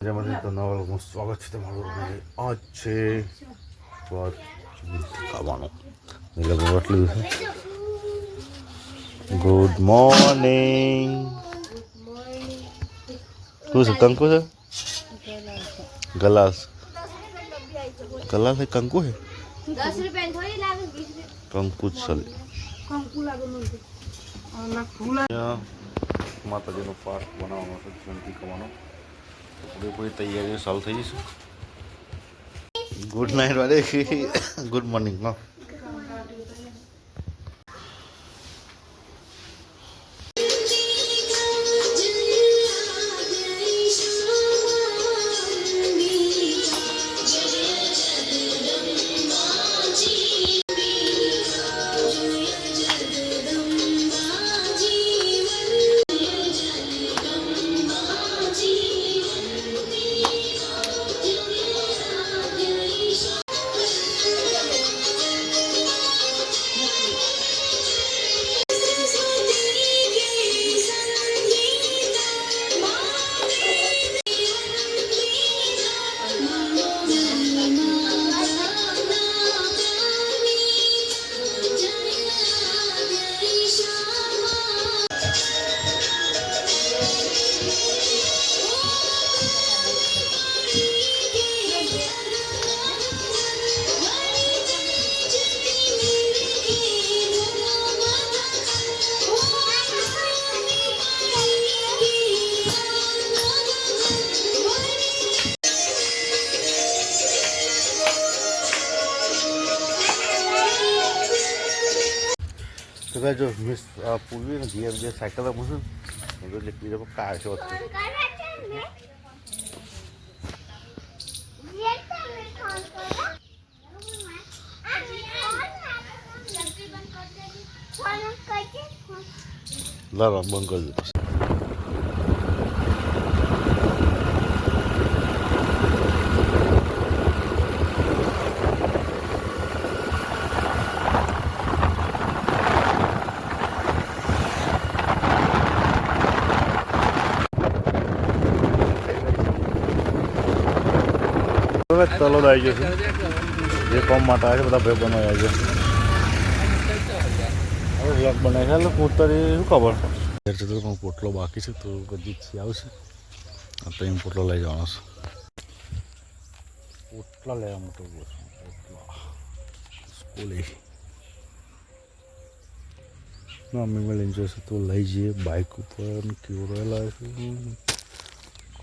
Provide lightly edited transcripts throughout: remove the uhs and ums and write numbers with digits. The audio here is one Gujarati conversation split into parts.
તો નવા લોકોનું સ્વાગત છે તમારું. આજ છે ખાવાનું એટલું છે. Good morning. શું છે? કંકુ છે? ગલાસ ગલાસ है कंकु है 10 रुपए थोड़ी लागे 20 कंकु चल कंकु लागे માતાજીનો પાઠ બનાવવાનો છે. જંતી કરવાનો પૂરી તૈયારીઓ ચાલુ થઈ જશે. ગુડ નાઇટ વાળે ગુડ મોર્નિંગ નો જો મિસ પૂર્વી ને ઘેર જે સાયકલ મૂકું એટલે બીજા કાર છે લાવા બંધ કરી દો. તલો આવી ગયો છે. જે કોમ માટે આવે છે બધા ભાઈ બનો આવી ગયો. હવે વ્લોગ બનાવી છે પોતાની શું ખબર છે પણ પોટલો બાકી છે તો કદી આવશે તો એમ પોટલો લઈ જવાનો છે. પોટલા લેવા મોટો સ્કૂલે મમ્મી લઈને જશે તો લઈ જઈએ બાઇક ઉપર કેવો રહેલા છે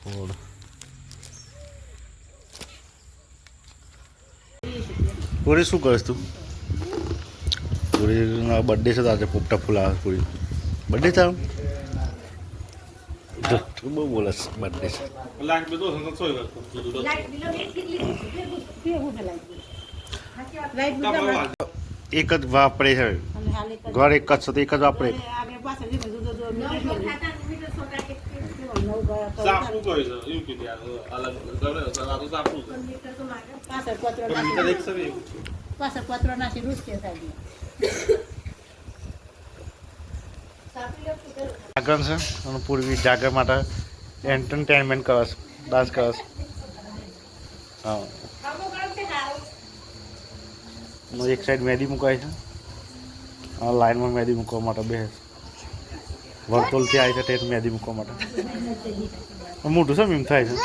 ખોડ. પૂરી શું કરીશ તું? પૂરીના બર્થડે છે તો આજે પોપટા ફૂલ આવે. પૂરી બર્થડે તારો તું બહુ બોલસ. બર્થડે છે એક જ વાપરે છે ઘર એક જ છે તો એક જ વાપરે. જાગરણ છે અને પૂર્વી જાગર માટે એન્ટરટેનમેન્ટ કરે છે, ડાન્સ કરે છે. હા એક સાઈડ મેદી મુકાય છે લાઈનમાં મેદી મૂકવા માટે બે વર્તુળથી આવી છે તે મેદી મૂકવા માટે મોટું છે એમ થાય છે.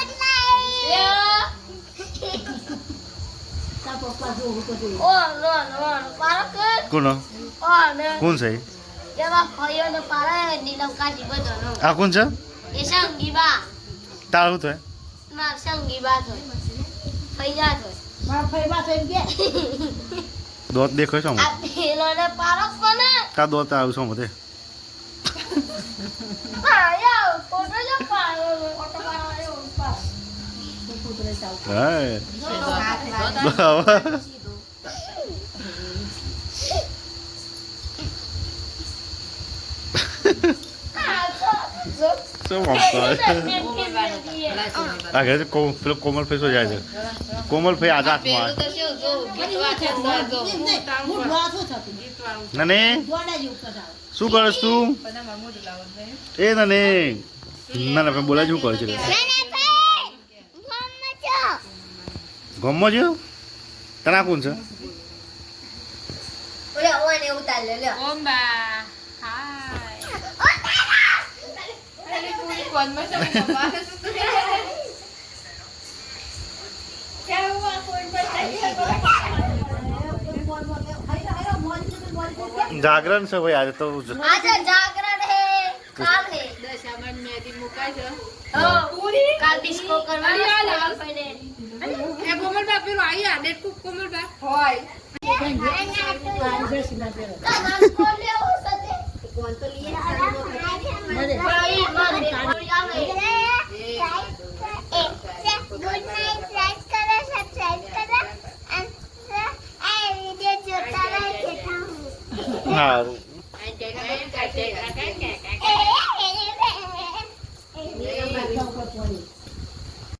કોણ કોણ છે આ કોણ છે? તારું થાય દોત દેખાય છે તા દોત આવ્યું છે બધે. પેલો કોમલ ફેસ જાય છે. કોમલ ફે આજા નને શું કરસ તું? એ નને ના ના બોલાય શું કરે છે? ગમો છે તને કોણ છે ઓમ બા હાય અરે પૂરી કોનમાં છે પપ્પા क्या हुआ कोई જાગરણ છે ભાઈ આજે તો આજે જાગરણ હે કાલ હે દશામાં મેદી મુકાય છે પૂરી કાલ ડિસ્કો કરવાની અરે, લાલ પડે એ કોમલ બા પેલો આઈ આડે કુ કોમલ બા હોય તમાર કો લેવો સતે કોણ તો લીએ મારે ભાઈ મારે આવે ગુડ નાઇટ લાઈક કરો સબસ્ક્રાઇબ કરો અને આ વિડિયો જોતા રહો હા